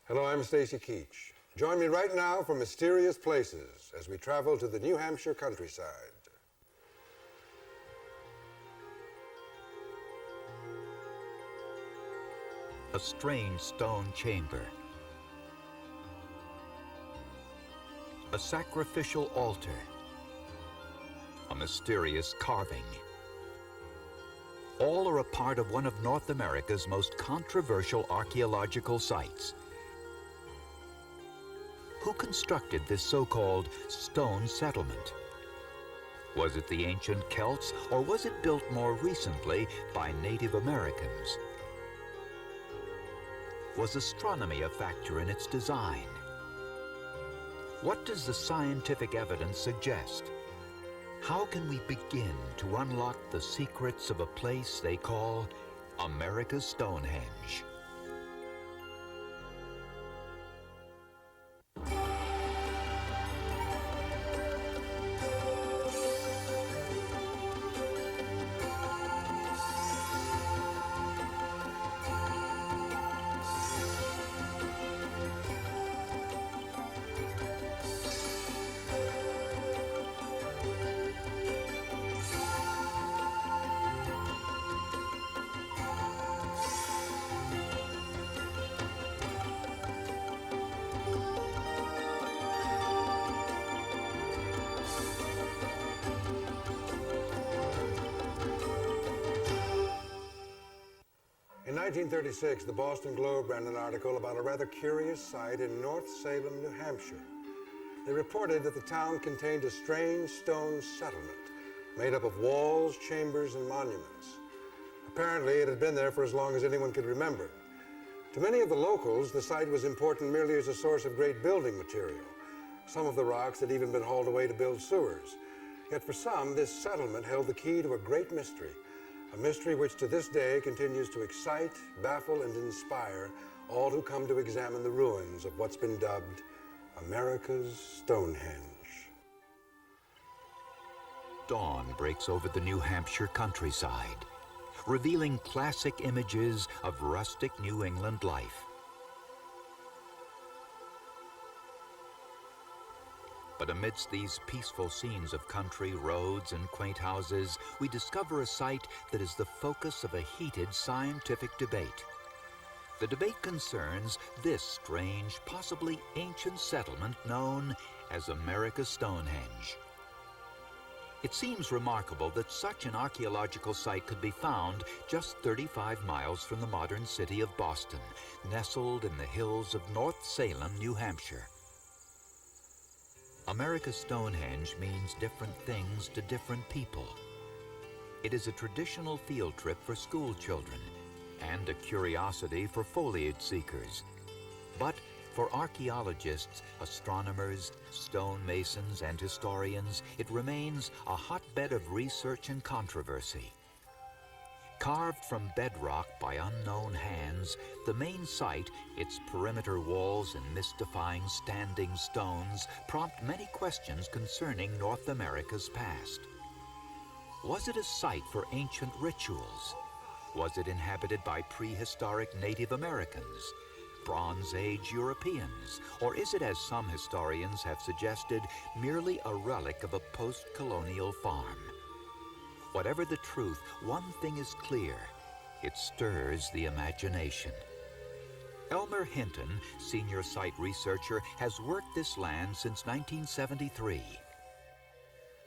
Hello, I'm Stacy Keach. Join me right now from mysterious places as we travel to the New Hampshire countryside. A strange stone chamber. A sacrificial altar. A mysterious carving. All are a part of one of North America's most controversial archaeological sites. Who constructed this so-called stone settlement? Was it the ancient Celts, or was it built more recently by Native Americans? Was astronomy a factor in its design? What does the scientific evidence suggest? How can we begin to unlock the secrets of a place they call America's Stonehenge? In 1936, the Boston Globe ran an article about a rather curious site in North Salem, New Hampshire. They reported that the town contained a strange stone settlement made up of walls, chambers, and monuments. Apparently, it had been there for as long as anyone could remember. To many of the locals, the site was important merely as a source of great building material. Some of the rocks had even been hauled away to build sewers. Yet for some, this settlement held the key to a great mystery. A mystery which to this day continues to excite, baffle, and inspire all who come to examine the ruins of what's been dubbed America's Stonehenge. Dawn breaks over the New Hampshire countryside, revealing classic images of rustic New England life. But amidst these peaceful scenes of country, roads, and quaint houses, we discover a site that is the focus of a heated scientific debate. The debate concerns this strange, possibly ancient settlement known as America's Stonehenge. It seems remarkable that such an archaeological site could be found just 35 miles from the modern city of Boston, nestled in the hills of North Salem, New Hampshire. America's Stonehenge means different things to different people. It is a traditional field trip for school children and a curiosity for foliage seekers. But for archaeologists, astronomers, stonemasons, and historians, it remains a hotbed of research and controversy. Carved from bedrock by unknown hands, the main site, its perimeter walls and mystifying standing stones, prompt many questions concerning North America's past. Was it a site for ancient rituals? Was it inhabited by prehistoric Native Americans, Bronze Age Europeans, or is it, as some historians have suggested, merely a relic of a post-colonial farm? Whatever the truth, one thing is clear: it stirs the imagination. Elmer Hinton, senior site researcher, has worked this land since 1973.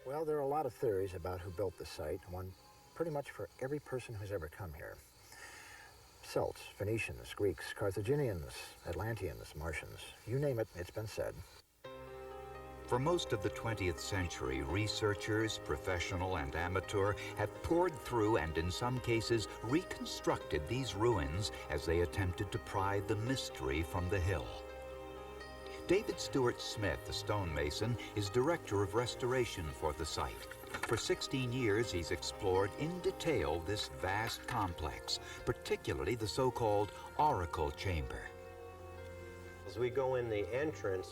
Well, there are a lot of theories about who built the site, one pretty much for every person who's ever come here. Celts, Phoenicians, Greeks, Carthaginians, Atlanteans, Martians, you name it, it's been said. For most of the 20th century, researchers, professional and amateur, have poured through and in some cases reconstructed these ruins as they attempted to pry the mystery from the hill. David Stewart Smith, a stonemason, is director of restoration for the site. For 16 years, he's explored in detail this vast complex, particularly the so-called Archaeological chamber. As we go in the entrance,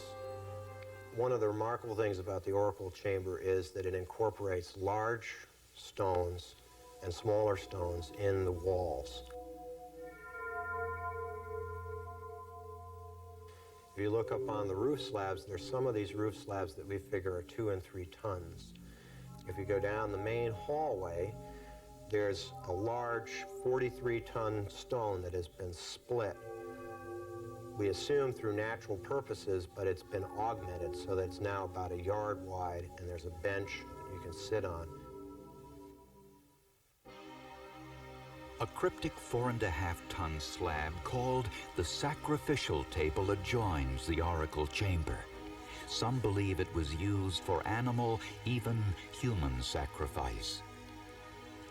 one of the remarkable things about the Archaeological chamber is that it incorporates large stones and smaller stones in the walls. If you look up on the roof slabs, there's some of these roof slabs that we figure are 2 and 3 tons. If you go down the main hallway, there's a large 43-ton stone that has been split. We assume through natural purposes, but it's been augmented so that it's now about a yard wide, and there's a bench you can sit on. A cryptic 4.5-ton slab called the sacrificial table adjoins the oracle chamber. Some believe it was used for animal, even human sacrifice.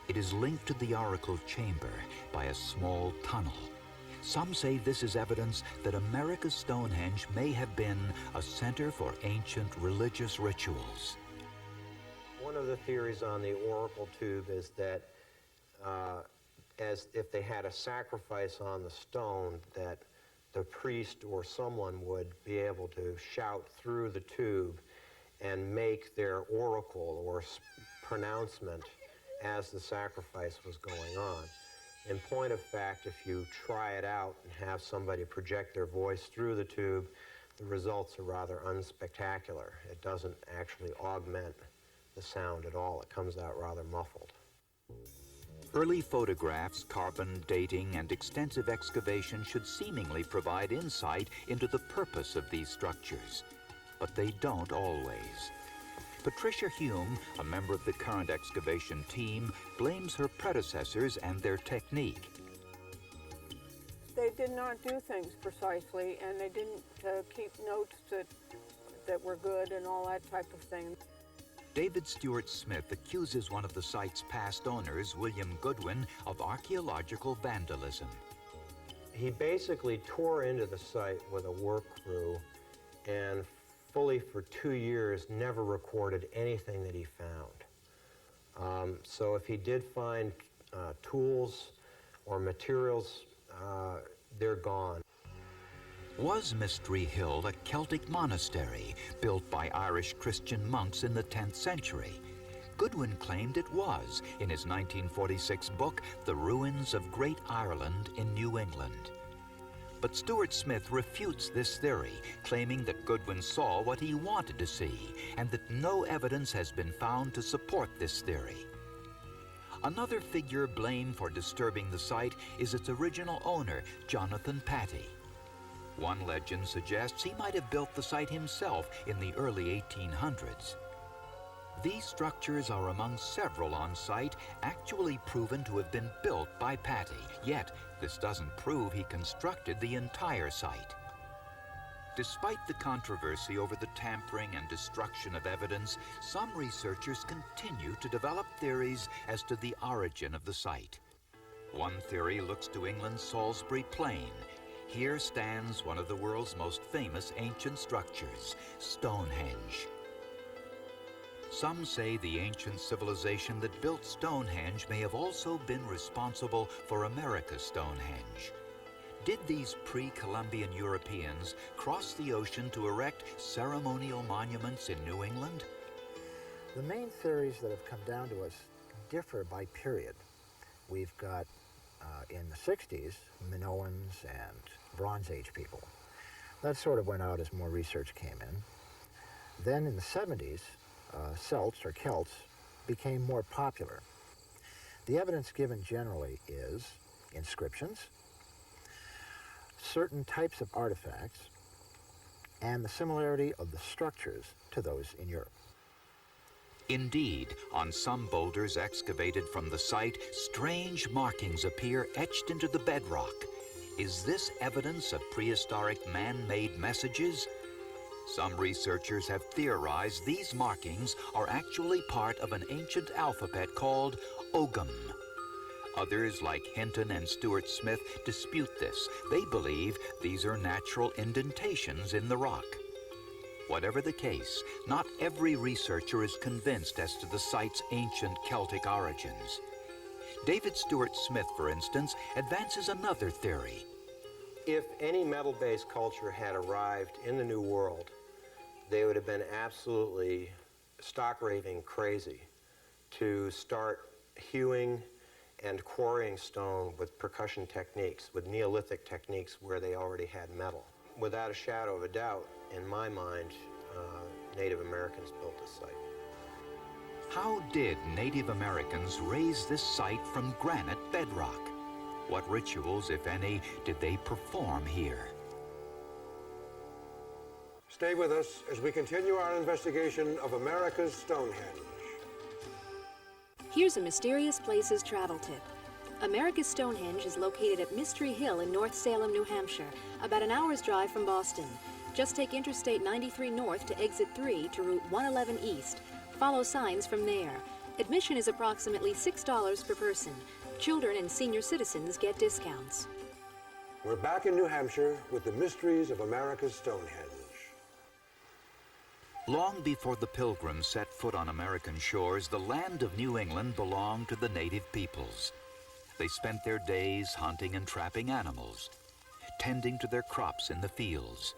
It is linked to the oracle chamber by a small tunnel. Some say this is evidence that America's Stonehenge may have been a center for ancient religious rituals. One of the theories on the oracle tube is that as if they had a sacrifice on the stone, that the priest or someone would be able to shout through the tube and make their oracle or pronouncement as the sacrifice was going on. In point of fact, if you try it out and have somebody project their voice through the tube, the results are rather unspectacular. It doesn't actually augment the sound at all. It comes out rather muffled. Early photographs, carbon dating, and extensive excavation should seemingly provide insight into the purpose of these structures, but they don't always. Patricia Hume, a member of the current excavation team, blames her predecessors and their technique. They did not do things precisely, and they didn't keep notes that were good and all that type of thing. David Stewart Smith accuses one of the site's past owners, William Goodwin, of archaeological vandalism. He basically tore into the site with a work crew and fully for 2 years never recorded anything that he found. So if he did find tools or materials, they're gone. Was Mystery Hill a Celtic monastery built by Irish Christian monks in the 10th century? Goodwin claimed it was in his 1946 book, The Ruins of Great Ireland in New England. But Stewart Smith refutes this theory, claiming that Goodwin saw what he wanted to see and that no evidence has been found to support this theory. Another figure blamed for disturbing the site is its original owner, Jonathan Patty. One legend suggests he might have built the site himself in the early 1800s. These structures are among several on site actually proven to have been built by Patty, yet this doesn't prove he constructed the entire site. Despite the controversy over the tampering and destruction of evidence, some researchers continue to develop theories as to the origin of the site. One theory looks to England's Salisbury Plain. Here stands one of the world's most famous ancient structures, Stonehenge. Some say the ancient civilization that built Stonehenge may have also been responsible for America's Stonehenge. Did these pre-Columbian Europeans cross the ocean to erect ceremonial monuments in New England? The main theories that have come down to us differ by period. We've got in the 60s, Minoans and Bronze Age people. That sort of went out as more research came in. Then in the 70s, Celts or Celts became more popular. The evidence given generally is inscriptions, certain types of artifacts, and the similarity of the structures to those in Europe. Indeed, on some boulders excavated from the site, strange markings appear etched into the bedrock. Is this evidence of prehistoric man-made messages? Some researchers have theorized these markings are actually part of an ancient alphabet called Ogham. Others, like Hinton and Stewart Smith, dispute this. They believe these are natural indentations in the rock. Whatever the case, not every researcher is convinced as to the site's ancient Celtic origins. David Stewart Smith, for instance, advances another theory. If any metal-based culture had arrived in the New World, they would have been absolutely stock-raving crazy to start hewing and quarrying stone with percussion techniques, with Neolithic techniques where they already had metal. without a shadow of a doubt, in my mind, Native Americans built this site. How did Native Americans raise this site from granite bedrock? What rituals, if any, did they perform here? Stay with us as we continue our investigation of America's Stonehenge. Here's a Mysterious Places travel tip. America's Stonehenge is located at Mystery Hill in North Salem, New Hampshire, about an hour's drive from Boston. Just take Interstate 93 north to exit 3 to Route 111 east. Follow signs from there. Admission is approximately $6 per person. Children and senior citizens get discounts. We're back in New Hampshire with the mysteries of America's Stonehenge. Long before the Pilgrims set foot on American shores, the land of New England belonged to the native peoples. They spent their days hunting and trapping animals, tending to their crops in the fields,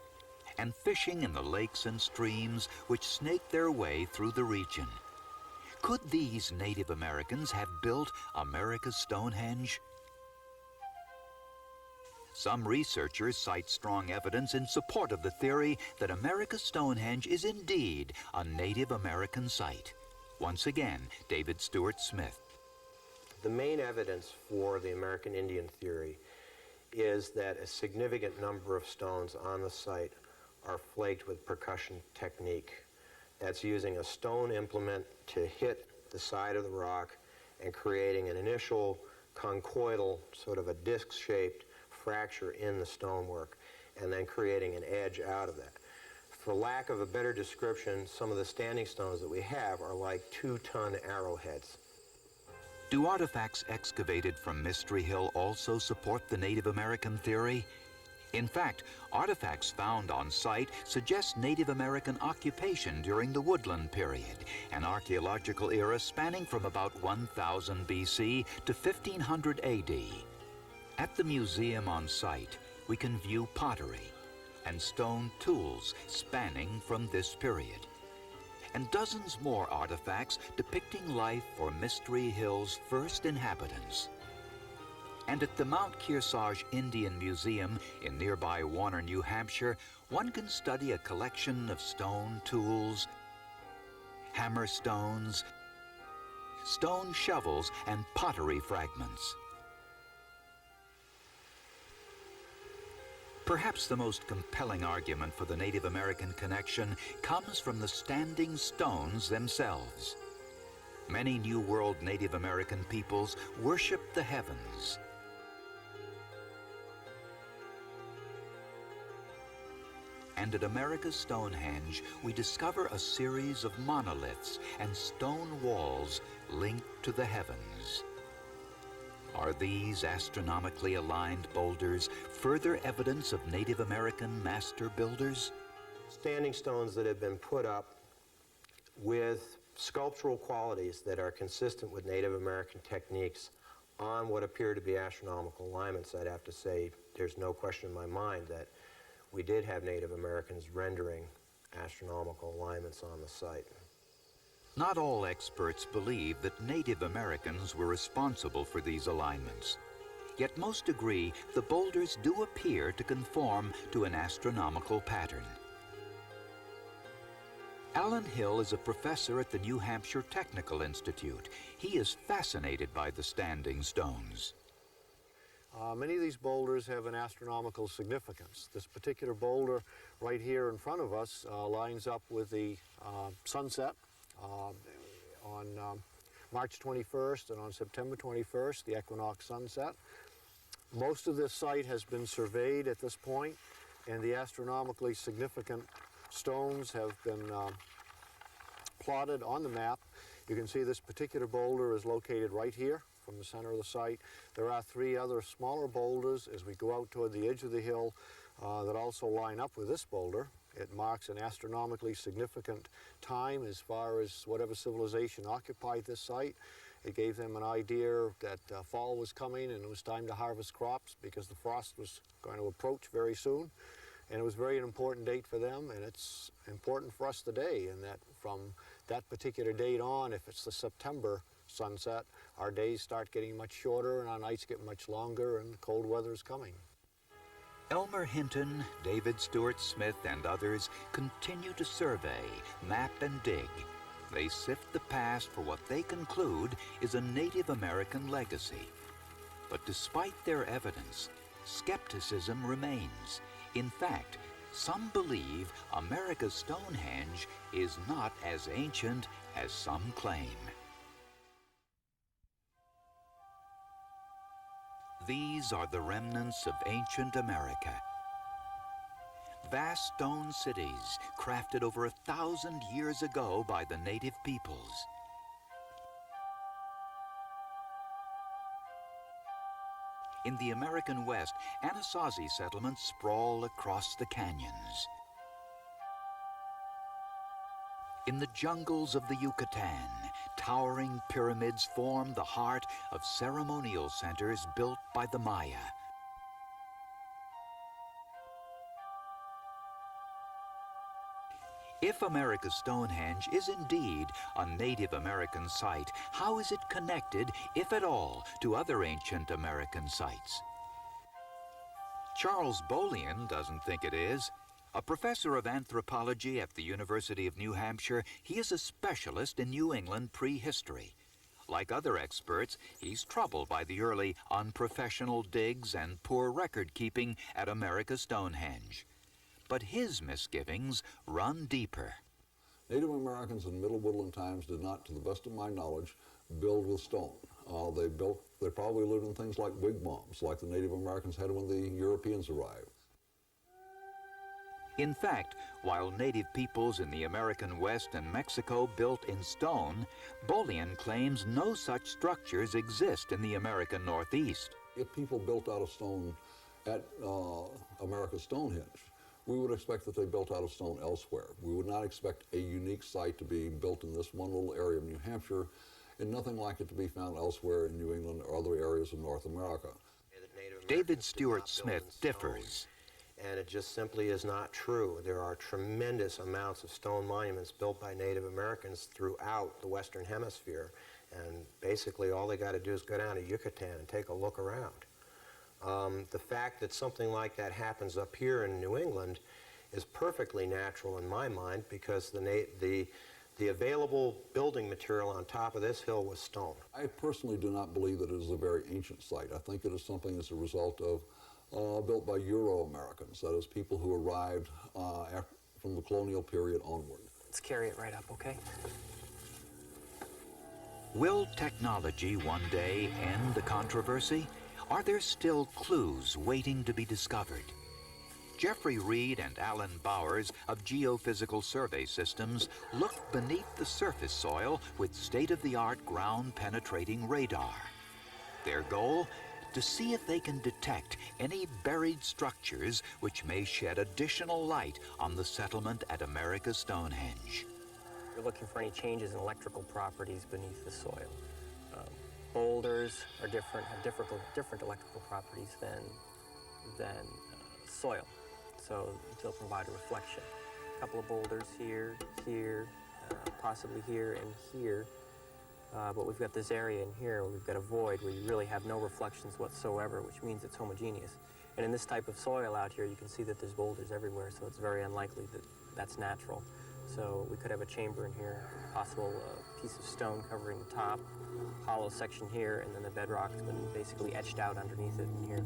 and fishing in the lakes and streams which snaked their way through the region. Could these Native Americans have built America's Stonehenge? Some researchers cite strong evidence in support of the theory that America's Stonehenge is indeed a Native American site. Once again, David Stuart Smith. The main evidence for the American Indian theory is that a significant number of stones on the site are flaked with percussion technique. That's using a stone implement to hit the side of the rock and creating an initial conchoidal, sort of a disc-shaped fracture in the stonework, and then creating an edge out of that. For lack of a better description, some of the standing stones that we have are like 2-ton arrowheads. Do artifacts excavated from Mystery Hill also support the Native American theory? In fact, artifacts found on site suggest Native American occupation during the Woodland period, an archaeological era spanning from about 1000 BC to 1500 AD. At the museum on site, we can view pottery and stone tools spanning from this period, and dozens more artifacts depicting life for Mystery Hill's first inhabitants. And at the Mount Kearsarge Indian Museum in nearby Warner, New Hampshire, one can study a collection of stone tools, hammer stones, stone shovels, and pottery fragments. Perhaps the most compelling argument for the Native American connection comes from the standing stones themselves. Many New World Native American peoples worship the heavens. And at America's Stonehenge, we discover a series of monoliths and stone walls linked to the heavens. Are these astronomically aligned boulders further evidence of Native American master builders? Standing stones that have been put up with sculptural qualities that are consistent with Native American techniques on what appear to be astronomical alignments. I'd have to say there's no question in my mind that we did have Native Americans rendering astronomical alignments on the site. Not all experts believe that Native Americans were responsible for these alignments. Yet most agree the boulders do appear to conform to an astronomical pattern. Alan Hill is a professor at the New Hampshire Technical Institute. He is fascinated by the standing stones. Many of these boulders have an astronomical significance. This particular boulder right here in front of us lines up with the sunset on March 21st and on September 21st, the equinox sunset. Most of this site has been surveyed at this point, and the astronomically significant stones have been plotted on the map. You can see this particular boulder is located right here from the center of the site. There are 3 other smaller boulders as we go out toward the edge of the hill that also line up with this boulder. It marks an astronomically significant time as far as whatever civilization occupied this site. It gave them an idea that fall was coming and it was time to harvest crops because the frost was going to approach very soon. And it was very an important date for them, and it's important for us today in that from that particular date on, if it's the September sunset, our days start getting much shorter and our nights get much longer and cold weather is coming. Elmer Hinton, David Stewart Smith, and others continue to survey, map, and dig. They sift the past for what they conclude is a Native American legacy. But despite their evidence, skepticism remains. In fact, some believe America's Stonehenge is not as ancient as some claim. These are the remnants of ancient America. Vast stone cities crafted over 1,000 years ago by the native peoples. In the American West, Anasazi settlements sprawl across the canyons. In the jungles of the Yucatan, towering pyramids form the heart of ceremonial centers built by the Maya. If America's Stonehenge is indeed a Native American site, how is it connected, if at all, to other ancient American sites? Charles Bolian doesn't think it is. A professor of anthropology at the University of New Hampshire, he is a specialist in New England prehistory. Like other experts, he's troubled by the early unprofessional digs and poor record-keeping at America's Stonehenge. But his misgivings run deeper. Native Americans in Middle Woodland times did not, to the best of my knowledge, build with stone. They probably lived in things like wigwams, like the Native Americans had when the Europeans arrived. In fact, while native peoples in the American West and Mexico built in stone, Bolian claims no such structures exist in the American Northeast. If people built out of stone at America's Stonehenge, we would expect that they built out of stone elsewhere. We would not expect a unique site to be built in this one little area of New Hampshire, and nothing like it to be found elsewhere in New England or other areas of North America. David Stewart Smith differs. And it just simply is not true. There are tremendous amounts of stone monuments built by Native Americans throughout the Western Hemisphere. And basically all they got to do is go down to Yucatan and take a look around. The fact that something like that happens up here in New England is perfectly natural in my mind, because the available building material on top of this hill was stone. I personally do not believe that it is a very ancient site. I think it is something as a result of built by Euro-Americans, that is, people who arrived from the colonial period onward. Let's carry it right up, okay? Will technology one day end the controversy? Are there still clues waiting to be discovered? Jeffrey Reed and Alan Bowers of Geophysical Survey Systems looked beneath the surface soil with state-of-the-art ground-penetrating radar. Their goal? To see if they can detect any buried structures which may shed additional light on the settlement at America's Stonehenge. We're looking for any changes in electrical properties beneath the soil. Boulders are different, have different electrical properties than soil, so they'll provide a reflection. A couple of boulders here, possibly here and here. But we've got this area in here where we've got a void where you really have no reflections whatsoever, which means it's homogeneous. And in this type of soil out here, you can see that there's boulders everywhere, so it's very unlikely that that's natural. So we could have a chamber in here, possible piece of stone covering the top, hollow section here, and then the bedrock's been basically etched out underneath it in here.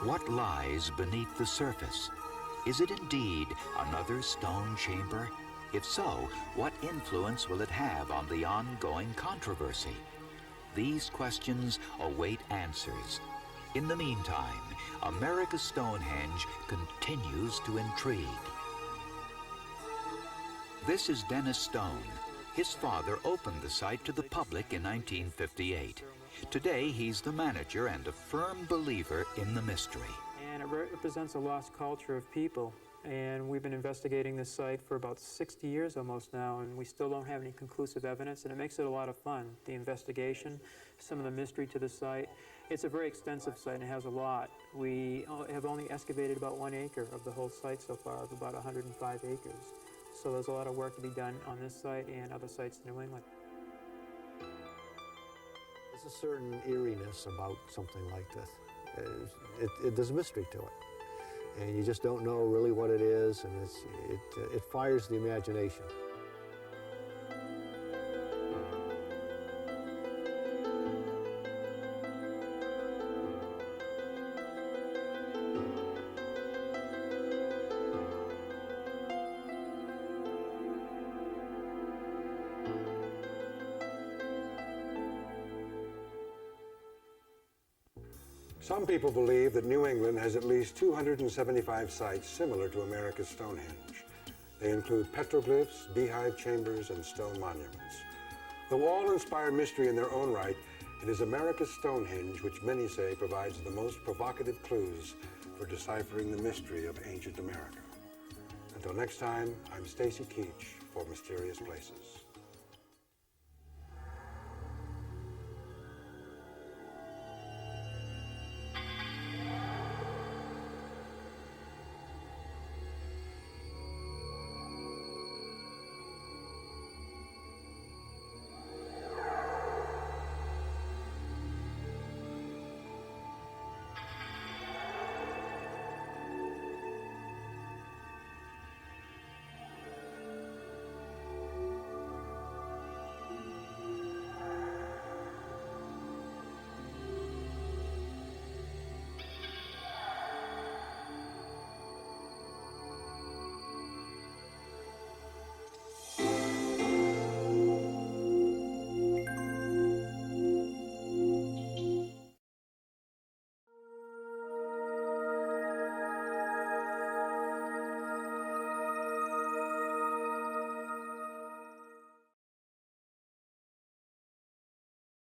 What lies beneath the surface? Is it indeed another stone chamber? If so, what influence will it have on the ongoing controversy? These questions await answers. In the meantime, America's Stonehenge continues to intrigue. This is Dennis Stone. His father opened the site to the public in 1958. Today, he's the manager and a firm believer in the mystery. And it represents a lost culture of people. And we've been investigating this site for about 60 years almost now, and we still don't have any conclusive evidence, and it makes it a lot of fun. The investigation, some of the mystery to the site. It's a very extensive site, and it has a lot. We have only excavated about 1 acre of the whole site so far, of about 105 acres. So there's a lot of work to be done on this site and other sites in New England. There's a certain eeriness about something like this. there's a mystery to it. And you just don't know really what it is, and it fires the imagination. Some people believe that New England has at least 275 sites similar to America's Stonehenge. They include petroglyphs, beehive chambers, and stone monuments. Though all inspire mystery in their own right, it is America's Stonehenge which many say provides the most provocative clues for deciphering the mystery of ancient America. Until next time, I'm Stacy Keach for Mysterious Places.